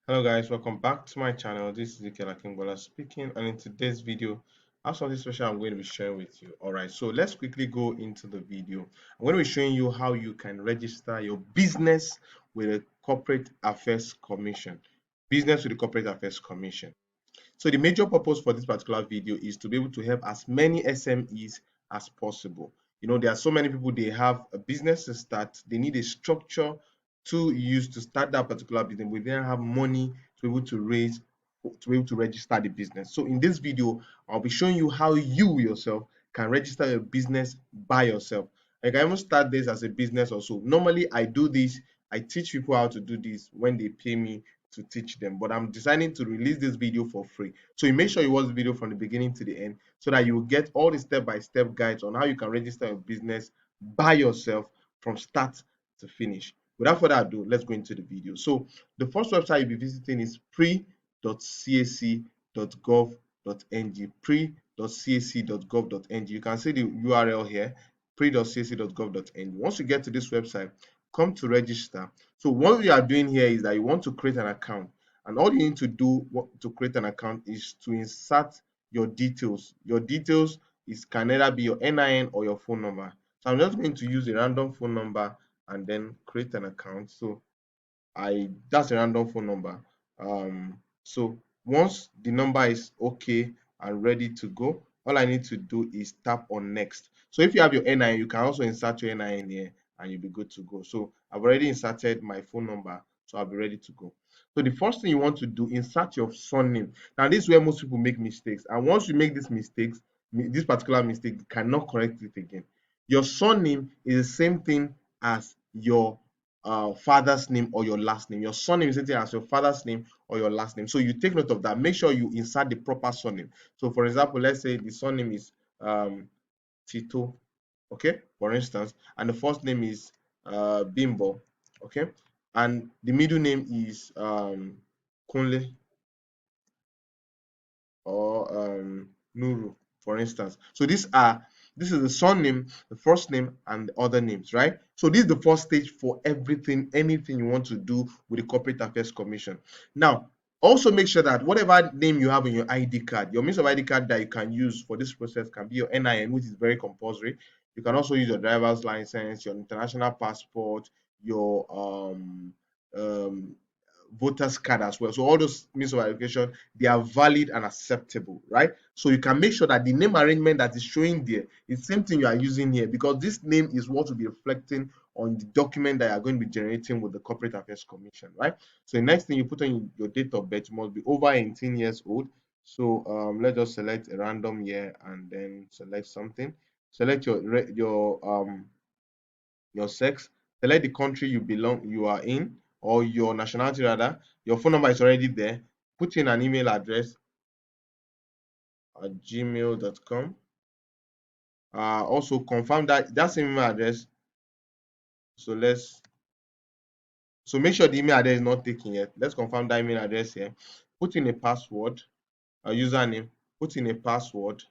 Hello guys, welcome back to my channel. This is Ike Akingbola speaking, and in today's video I have something special I'm going to be sharing with you. Alright, so let's quickly go into the video. I'm going to be showing you how you can register your business with a corporate affairs commission. Business with the corporate affairs commission. So the major purpose for this particular video is to be able to help as many SMEs as possible. There are so many people, they have a business to start, they need a structure to use to start that particular business, but they don't have money to be able to raise, to be able to register the business. So in this video, I'll be showing you how you yourself can register your business by yourself. I can even start this as a business also. Normally, I do this, I teach people how to do this when they pay me to teach them, but I'm deciding to release this video for free. So you make sure you watch the video from the beginning to the end so that you will get all the step-by-step guides on how you can register your business by yourself from start to finish. Without further ado, let's go into the video. So the first website you'll be visiting is pre.cac.gov.ng. pre.cac.gov.ng. You can see the URL here, pre.cac.gov.ng. Once you get to this website, come to register. So what we are doing here is that you want to create an account, and all you need to do to create an account is to insert your details. Your details can either be your NIN or your phone number. So I'm just going to use a random phone number and then create an account. So that's a random phone number. So once the number is okay and ready to go, all I need to do is tap on next. So if you have your NIN, you can also insert your NIN here and you'll be good to go. So I've already inserted my phone number, so I'll be ready to go. So the first thing you want to do, insert your surname. Now this is where most people make mistakes, and once you make these mistakes, this particular mistake, you cannot correct it again. Your surname is the same thing as your father's name or your last name. Your surname is the same as your father's name or your last name. So you take note of that. Make sure you insert the proper surname. So for example, let's say the surname is Tito, okay, for instance, and the first name is Bimbo, okay, and the middle name is Kunle or Nuru, for instance. So this is the surname, the first name, and the other names, right? So this is the first stage for everything, anything you want to do with the Corporate Affairs Commission. Now, also make sure that whatever name you have in your ID card, your means of ID card that you can use for this process can be your NIN, which is very compulsory. You can also use your driver's license, your international passport, your um, voter's card as well. So all those means of identification, they are valid and acceptable, right? So you can make sure that the name arrangement that is showing there is the same thing you are using here, because this name is what will be reflecting on the document that you are going to be generating with the Corporate Affairs Commission, right? So the next thing you put on your date of birth must be over 18 years old. So let's just select a random year and then select something. Select your sex, select the country you are in, or your nationality rather. Your phone number is already there. Put in an email address at gmail.com. Also confirm that same email address. So make sure the email address is not taken yet. Let's confirm that email address here. Put in a password, a username, put in a password,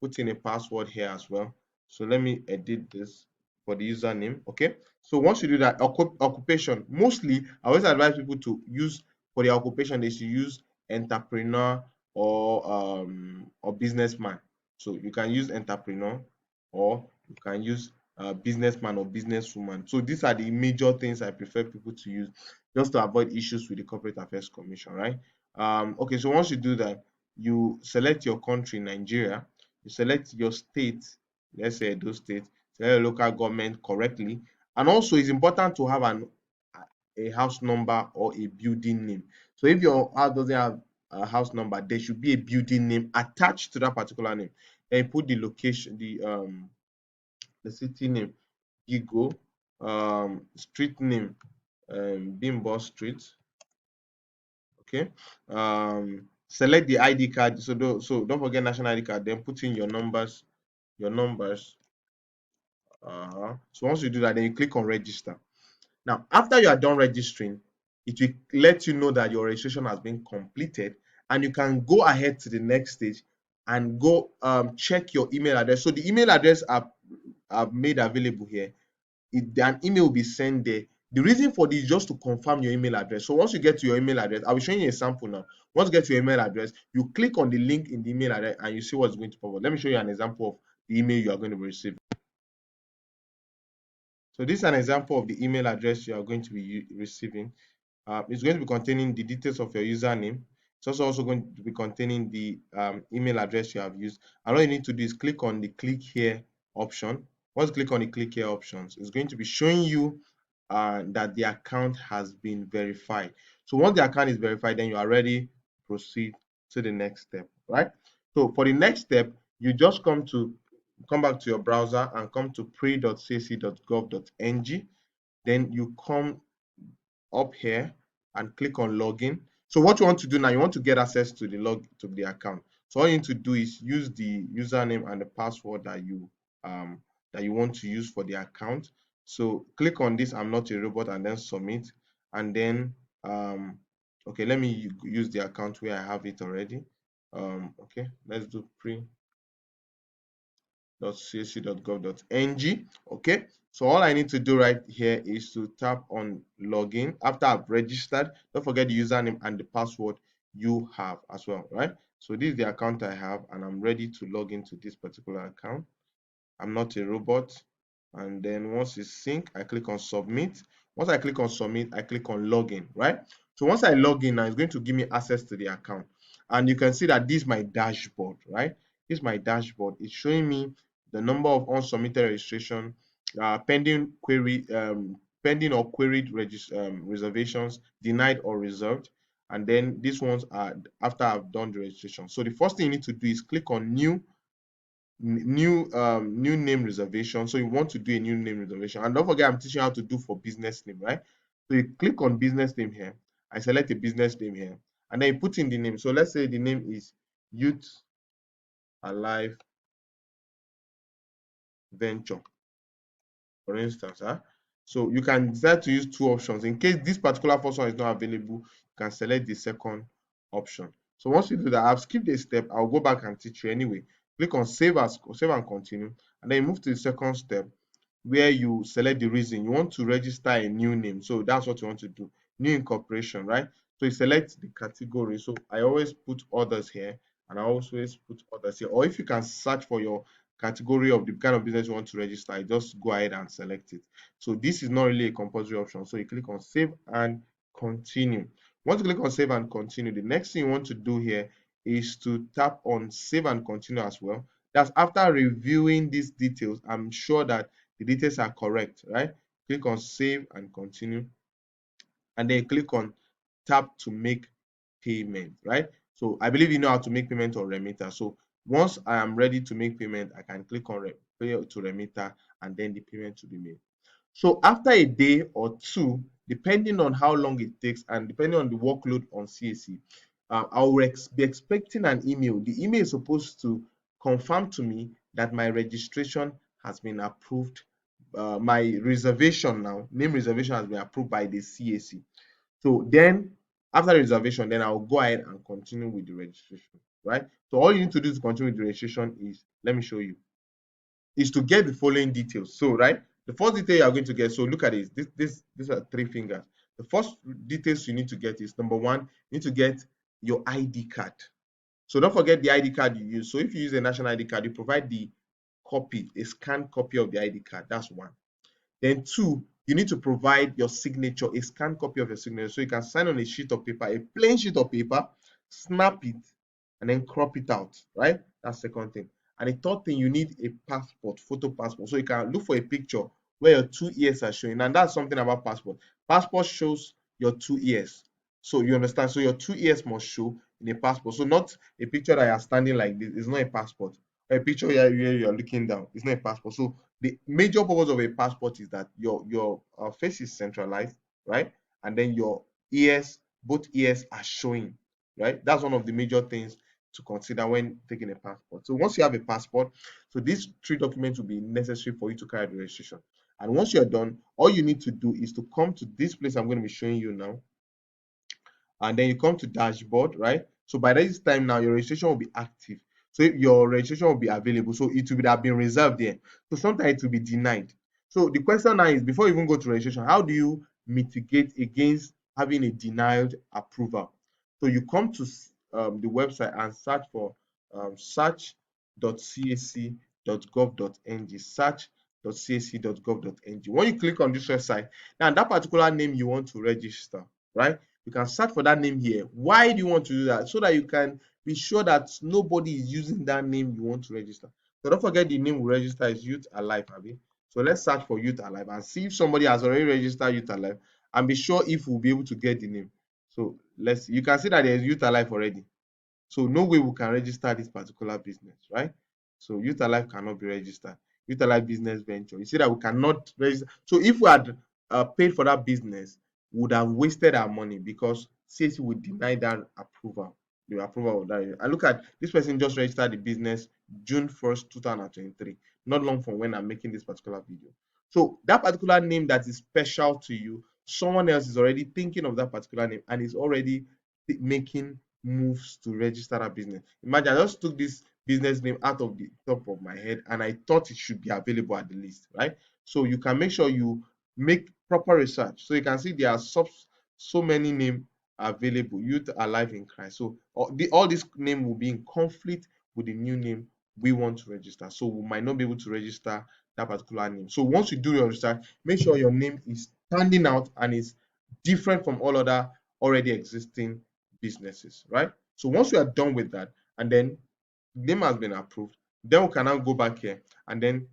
put in a password here as well. So let me edit this for the username. Okay, so once you do that, occupation, mostly I always advise people to use for their occupation, they should use entrepreneur or businessman. So you can use entrepreneur, or you can use businessman or businesswoman. So these are the major things I prefer people to use, just to avoid issues with the Corporate Affairs Commission, right? Okay, so once you do that, you select your country, Nigeria, you select your state, let's say those states, select your local government correctly, and also it's important to have a house number or a building name. So if your house doesn't have a house number, there should be a building name attached to that particular name. Then you put the location, the city name, Gigo, street name, Bimbo Street, okay. Select the ID card. So don't forget national ID card. Then put in your numbers. So once you do that, then you click on register. Now, after you are done registering, it will let you know that your registration has been completed, and you can go ahead to the next stage and go check your email address. So the email address are made available here. An email will be sent there. The reason for this is just to confirm your email address. So once you get to your email address, I'll be showing you a sample now. Once you get to your email address, you click on the link in the email address and you see what's going to pop up. Let me show you an example of the email you are going to receive. So this is an example of the email address you are going to be receiving. It's going to be containing the details of your username. It's also going to be containing the email address you have used. And all you need to do is click on the click here option. Once you click on the click here options, it's going to be showing you that the account has been verified. So once the account is verified, then you are ready to proceed to the next step, right? So for the next step, you just come back to your browser and come to pre.cac.gov.ng. Then you come up here and click on login. So what you want to do now, you want to get access to the account. So all you need to do is use the username and the password that you want to use for the account. So click on this I'm not a robot and then submit. And then okay, let me use the account where I have it already. Okay, let's do pre.cac.gov.ng. Okay, so all I need to do right here is to tap on login. After I've registered, don't forget the username and the password you have as well, right? So this is the account I have and I'm ready to log into this particular account. I'm not a robot. And then once it's sync, I click on submit. Once I click on submit, I click on login, right? So once I log in now, it's going to give me access to the account. And you can see that this is my dashboard, right? This is my dashboard. It's showing me the number of unsubmitted registration, pending query, pending or queried reservations, denied or reserved. And then these ones are after I've done the registration. So the first thing you need to do is click on new name reservation. So you want to do a new name reservation, and don't forget I'm teaching you how to do for business name, right? So you click on business name here. I select a business name here and then you put in the name. So let's say the name is Youth Alive Venture, for instance. So you can decide to use two options. In case this particular first one is not available, you can select the second option. So once you do that, I've skipped a step. I'll go back and teach you anyway. Click on save and continue, and then you move to the second step where you select the reason you want to register a new name. So that's what you want to do, new incorporation, right? So you select the category. So I always put others here, and I always put others here. Or if you can search for your category of the kind of business you want to register, you just go ahead and select it. So this is not really a compulsory option. So you click on save and continue. Once you click on save and continue, the next thing you want to do here is to tap on save and continue as well. That's after reviewing these details. I'm sure that the details are correct, right? Click on save and continue, and then click on tap to make payment, right? So I believe you know how to make payment or remitter. So once I am ready to make payment, I can click on pay to remitter, and then the payment to be made. So after a day or two, depending on how long it takes and depending on the workload on CAC, I will be expecting an email. The email is supposed to confirm to me that my registration has been approved. My reservation now, name reservation has been approved by the CAC. So then after the reservation, then I'll go ahead and continue with the registration, right? So all you need to do to continue with the registration is, let me show you, is to get the following details. So, right, the first detail you are going to get, so look at this. These are three fingers. The first details you need to get is, number one, you need to get your ID card. So don't forget the ID card you use. So if you use a national ID card, you provide the copy, a scanned copy of the ID card. That's one. Then two, you need to provide your signature, a scanned copy of your signature. So you can sign on a sheet of paper, a plain sheet of paper, snap it, and then crop it out, right? That's the second thing. And the third thing, you need a passport, photo passport. So you can look for a picture where your 2 ears are showing. And that's something about passport. Passport shows your 2 ears. So you understand? So your 2 ears must show in a passport. So not a picture that you are standing like this. It's not a passport. A picture where you are looking down. It's not a passport. So the major purpose of a passport is that your face is centralized, right? And then your ears, both ears are showing, right? That's one of the major things to consider when taking a passport. So once you have a passport, so these three documents will be necessary for you to carry the registration. And once you're done, all you need to do is to come to this place I'm going to be showing you now, and then you come to dashboard, right? So by this time now, your registration will be active. So your registration will be available. So it will have been reserved there. So sometimes it will be denied. So the question now is, before you even go to registration, how do you mitigate against having a denied approval. So you come to the website and search for search.cac.gov.ng, search.cac.gov.ng. When you click on this website, now that particular name you want to register, right? You can search for that name here. Why do you want to do that? So that you can be sure that nobody is using that name you want to register. So don't forget the name we register is Youth Alive, Abi. So let's search for Youth Alive and see if somebody has already registered Youth Alive and be sure if we'll be able to get the name. So let's see. You can see that there's Youth Alive already. So no way we can register this particular business, right? So Youth Alive cannot be registered. Youth Alive Business Venture. You see that we cannot register. So if we had paid for that business, we would have wasted our money because CAC would deny that approval, the approval of that. And look at this person just registered the business June 1st, 2023, not long from when I'm making this particular video. So that particular name that is special to you, someone else is already thinking of that particular name and is already making moves to register that business. Imagine I just took this business name out of the top of my head and I thought it should be available at the list, right? So you can make sure you make proper research. So you can see there are so many names available. Youth Alive in Christ. So all this name will be in conflict with the new name we want to register. So we might not be able to register that particular name. So once you do your research, make sure your name is standing out and is different from all other already existing businesses, right? So once we are done with that, and then name has been approved, then we can now go back here and then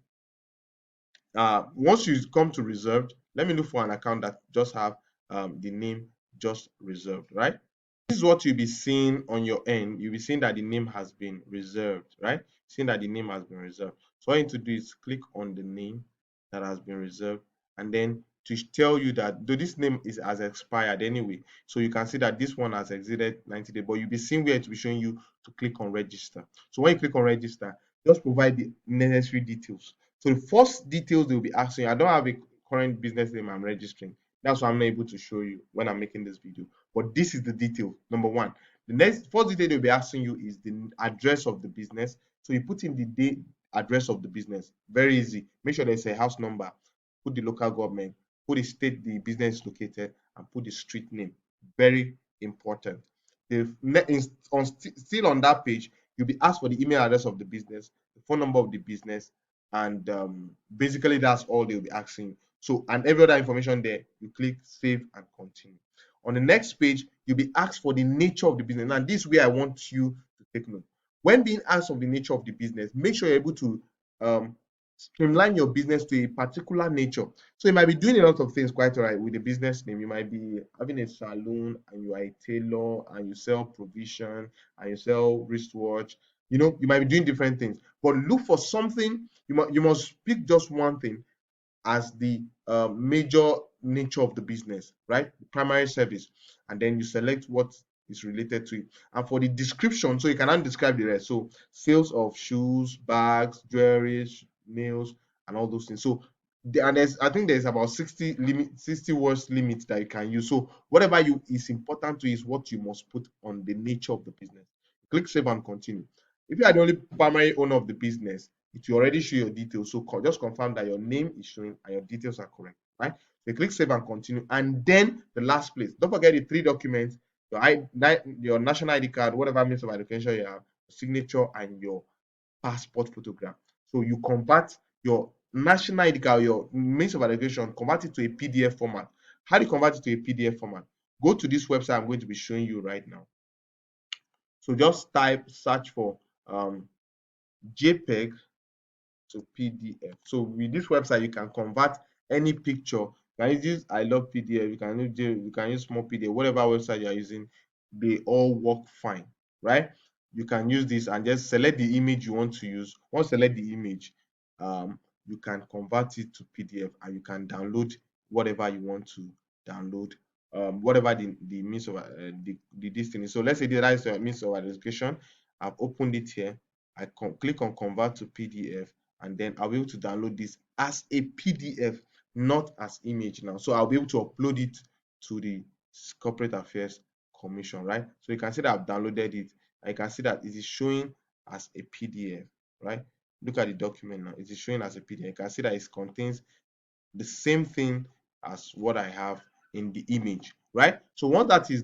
once you come to reserved, let me look for an account that just have the name just reserved, right? This is what you'll be seeing on your end. You'll be seeing that the name has been reserved, right? Seeing that the name has been reserved. So all you need to do is click on the name that has been reserved, and then to tell you that though this name has expired anyway, so you can see that this one has exited 90 days, but you'll be seeing where it will be showing you to click on register. So when you click on register, just provide the necessary details. So the first details they will be asking, I don't have a current business name I'm registering. That's why I'm not able to show you when I'm making this video. But this is the detail. Number one. The next first detail they'll be asking you is the address of the business. So you put in the date address of the business. Very easy. Make sure there's a house number. Put the local government. Put the state the business is located, and put the street name. Very important. Still on that page, you'll be asked for the email address of the business, the phone number of the business, and basically that's all they'll be asking. So, and every other information there, you click save and continue. On the next page, you'll be asked for the nature of the business. Now, this is where I want you to take note. When being asked of the nature of the business, make sure you're able to streamline your business to a particular nature. So you might be doing a lot of things quite all right with the business name. You might be having a salon and you are a tailor and you sell provision and you sell wristwatch. You might be doing different things, but look for something. You must pick just one thing as the major nature of the business, right? The primary service, and then you select what is related to it. And for the description, so you can describe the rest. So sales of shoes, bags, jewelry, nails, and all those things. So I think there's about 60 words limit that you can use. So whatever you is important to is what you must put on the nature of the business. Click save and continue. If you are the only primary owner of the business, it will already show your details. So just confirm that your name is showing and your details are correct, right? So click save and continue. And then the last place, don't forget the three documents, your national ID card, whatever means of identification you have, signature, and your passport photograph. So you convert your national ID card, your means of identification, convert it to a PDF format. How do you convert it to a PDF format? Go to this website I'm going to be showing you right now. So just search for JPEG to PDF. So with this website, you can convert any picture. You can use I love PDF. You can use small PDF. Whatever website you are using, they all work fine, right? You can use this and just select the image you want to use. Once you select the image, you can convert it to PDF and you can download whatever you want to download. Whatever the means of the this thing is. So let's say that is a means of identification. I've opened it here. I click on convert to PDF, and then I'll be able to download this as a PDF, not as image now. So I'll be able to upload it to the Corporate Affairs Commission, right? So you can see that I've downloaded it. And you can see that it is showing as a PDF, right? Look at the document now. It is showing as a PDF. You can see that it contains the same thing as what I have in the image, right? So once that is